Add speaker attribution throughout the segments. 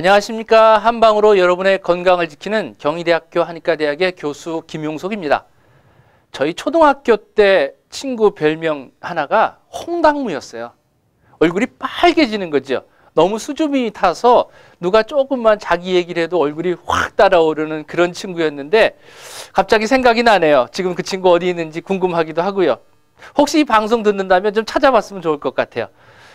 Speaker 1: 안녕하십니까. 한방으로 여러분의 건강을 지키는 경희대학교 한의과대학의 교수 김용석입니다. 저희 초등학교 때 친구 별명 하나가 홍당무였어요. 얼굴이 빨개지는 거죠. 너무 수줍음이 타서 누가 조금만 자기 얘기를 해도 얼굴이 확 달아오르는 그런 친구였는데 갑자기 생각이 나네요. 지금 그 친구 어디 있는지 궁금하기도 하고요. 혹시 이 방송 듣는다면 좀 찾아봤으면 좋을 것 같아요.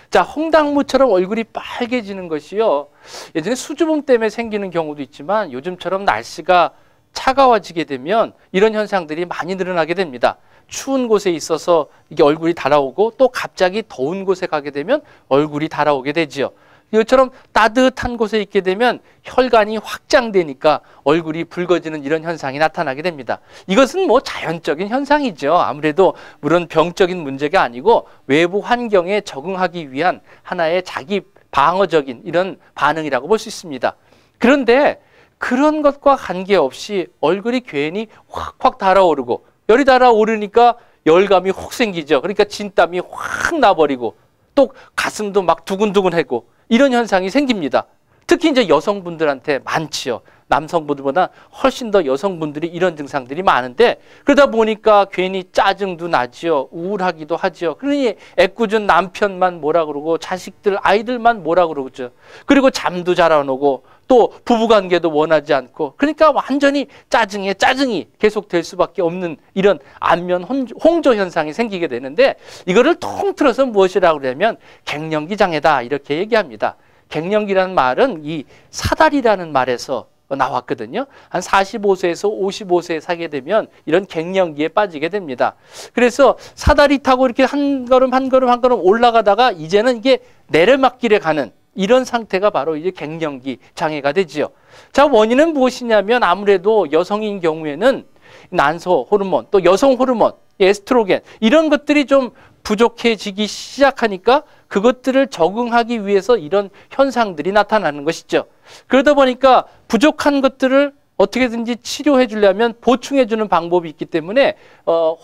Speaker 1: 자, 홍당무처럼 얼굴이 빨개지는 것이요. 예전에 수줍음 때문에 생기는 경우도 있지만 요즘처럼 날씨가 차가워지게 되면 이런 현상들이 많이 늘어나게 됩니다. 추운 곳에 있어서 이게 얼굴이 달아오고 또 갑자기 더운 곳에 가게 되면 얼굴이 달아오게 되지요. 이것처럼 따뜻한 곳에 있게 되면 혈관이 확장되니까 얼굴이 붉어지는 이런 현상이 나타나게 됩니다. 이것은 뭐 자연적인 현상이죠. 아무래도 물론 병적인 문제가 아니고 외부 환경에 적응하기 위한 하나의 자기 방어적인 이런 반응이라고 볼 수 있습니다. 그런데 그런 것과 관계없이 얼굴이 괜히 확확 달아오르고 열이 달아오르니까 열감이 혹 생기죠. 그러니까 진땀이 확 나버리고 또 가슴도 막 두근두근하고 이런 현상이 생깁니다. 특히 이제 여성분들한테 많지요. 남성분들보다 훨씬 더 여성분들이 이런 증상들이 많은데 그러다 보니까 괜히 짜증도 나지요. 우울하기도 하지요. 그러니 애꿎은 남편만 뭐라 그러고 자식들, 아이들만 뭐라 그러죠. 그리고 잠도 잘 안 오고 또 부부관계도 원하지 않고 그러니까 완전히 짜증에 짜증이 계속될 수밖에 없는 이런 안면 홍조 현상이 생기게 되는데 이거를 통틀어서 무엇이라고 그러냐면 갱년기 장애다 이렇게 얘기합니다. 갱년기라는 말은 이 사달이라는 말에서 나왔거든요. 한 45세에서 55세에 사게 되면 이런 갱년기에 빠지게 됩니다. 그래서 사다리 타고 이렇게 한 걸음 한 걸음 한 걸음 올라가다가 이제는 이게 내려막길에 가는 이런 상태가 바로 이제 갱년기 장애가 되지요. 자, 원인은 무엇이냐면 아무래도 여성인 경우에는 난소 호르몬, 또 여성 호르몬, 에스트로겐 이런 것들이 좀 부족해지기 시작하니까 그것들을 적응하기 위해서 이런 현상들이 나타나는 것이죠. 그러다 보니까 부족한 것들을 어떻게든지 치료해 주려면 보충해 주는 방법이 있기 때문에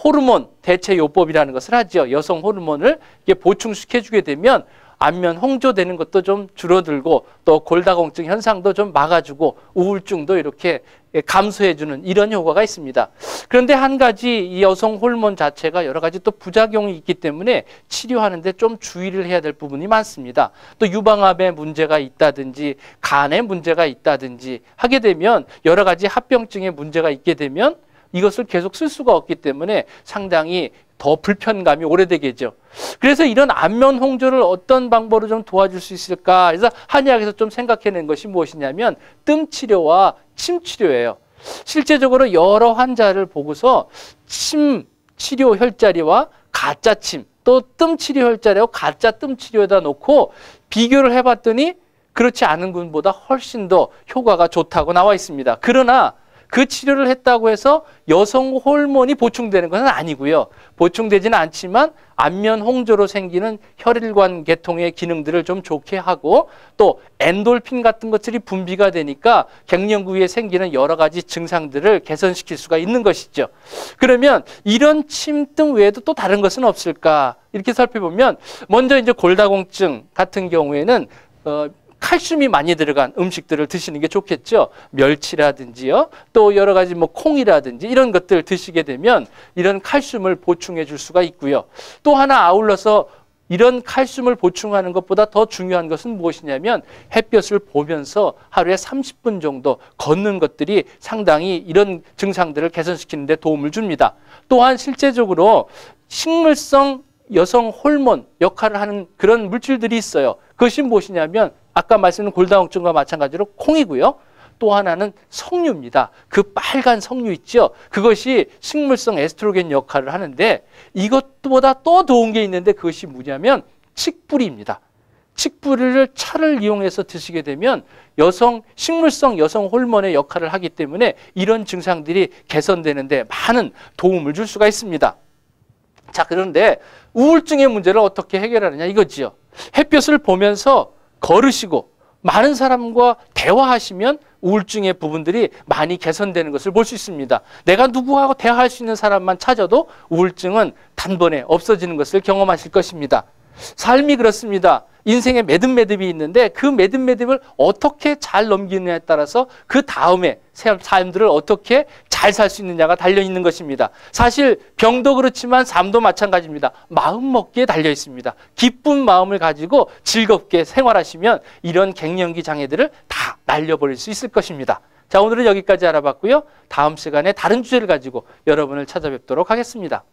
Speaker 1: 호르몬 대체 요법이라는 것을 하죠. 여성 호르몬을 보충시켜 주게 되면 안면 홍조되는 것도 좀 줄어들고 또 골다공증 현상도 좀 막아주고 우울증도 이렇게 감소해주는 이런 효과가 있습니다. 그런데 한 가지 이 여성 호르몬 자체가 여러 가지 또 부작용이 있기 때문에 치료하는데 좀 주의를 해야 될 부분이 많습니다. 또 유방암에 문제가 있다든지 간에 문제가 있다든지 하게 되면 여러 가지 합병증에 문제가 있게 되면 이것을 계속 쓸 수가 없기 때문에 상당히 더 불편감이 오래되겠죠. 그래서 이런 안면 홍조를 어떤 방법으로 좀 도와줄 수 있을까? 그래서 한의학에서 좀 생각해낸 것이 무엇이냐면 뜸 치료와 침 치료예요. 실제적으로 여러 환자를 보고서 침 치료 혈자리와 가짜 침, 또 뜸 치료 혈자리와 가짜 뜸 치료에다 놓고 비교를 해봤더니 그렇지 않은 분보다 훨씬 더 효과가 좋다고 나와 있습니다. 그러나 그 치료를 했다고 해서 여성 호르몬이 보충되는 것은 아니고요. 보충되지는 않지만 안면 홍조로 생기는 혈관 계통의 기능들을 좀 좋게 하고 또 엔돌핀 같은 것들이 분비가 되니까 갱년기에 생기는 여러 가지 증상들을 개선시킬 수가 있는 것이죠. 그러면 이런 침등 외에도 또 다른 것은 없을까? 이렇게 살펴보면 먼저 이제 골다공증 같은 경우에는 칼슘이 많이 들어간 음식들을 드시는 게 좋겠죠. 멸치라든지요. 또 여러 가지 뭐 콩이라든지 이런 것들 드시게 되면 이런 칼슘을 보충해 줄 수가 있고요. 또 하나 아울러서 이런 칼슘을 보충하는 것보다 더 중요한 것은 무엇이냐면 햇볕을 보면서 하루에 30분 정도 걷는 것들이 상당히 이런 증상들을 개선시키는 데 도움을 줍니다. 또한 실제적으로 식물성 여성 호르몬 역할을 하는 그런 물질들이 있어요. 그것이 무엇이냐면 아까 말씀드린 골다공증과 마찬가지로 콩이고요. 또 하나는 석류입니다. 그 빨간 석류 있죠. 그것이 식물성 에스트로겐 역할을 하는데 이것보다 또 좋은 게 있는데 그것이 뭐냐면 칡뿌리입니다. 칡뿌리를 차를 이용해서 드시게 되면 식물성 여성 호르몬의 역할을 하기 때문에 이런 증상들이 개선되는데 많은 도움을 줄 수가 있습니다. 자, 그런데 우울증의 문제를 어떻게 해결하느냐 이거지요. 햇볕을 보면서 걸으시고 많은 사람과 대화하시면 우울증의 부분들이 많이 개선되는 것을 볼 수 있습니다. 내가 누구하고 대화할 수 있는 사람만 찾아도 우울증은 단번에 없어지는 것을 경험하실 것입니다. 삶이 그렇습니다. 인생의 매듭매듭이 있는데 그 매듭매듭을 어떻게 잘 넘기느냐에 따라서 그 다음에 삶들을 어떻게 잘 살 수 있느냐가 달려있는 것입니다. 사실 병도 그렇지만 삶도 마찬가지입니다. 마음 먹기에 달려 있습니다. 기쁜 마음을 가지고 즐겁게 생활하시면 이런 갱년기 장애들을 다 날려버릴 수 있을 것입니다. 자, 오늘은 여기까지 알아봤고요. 다음 시간에 다른 주제를 가지고 여러분을 찾아뵙도록 하겠습니다.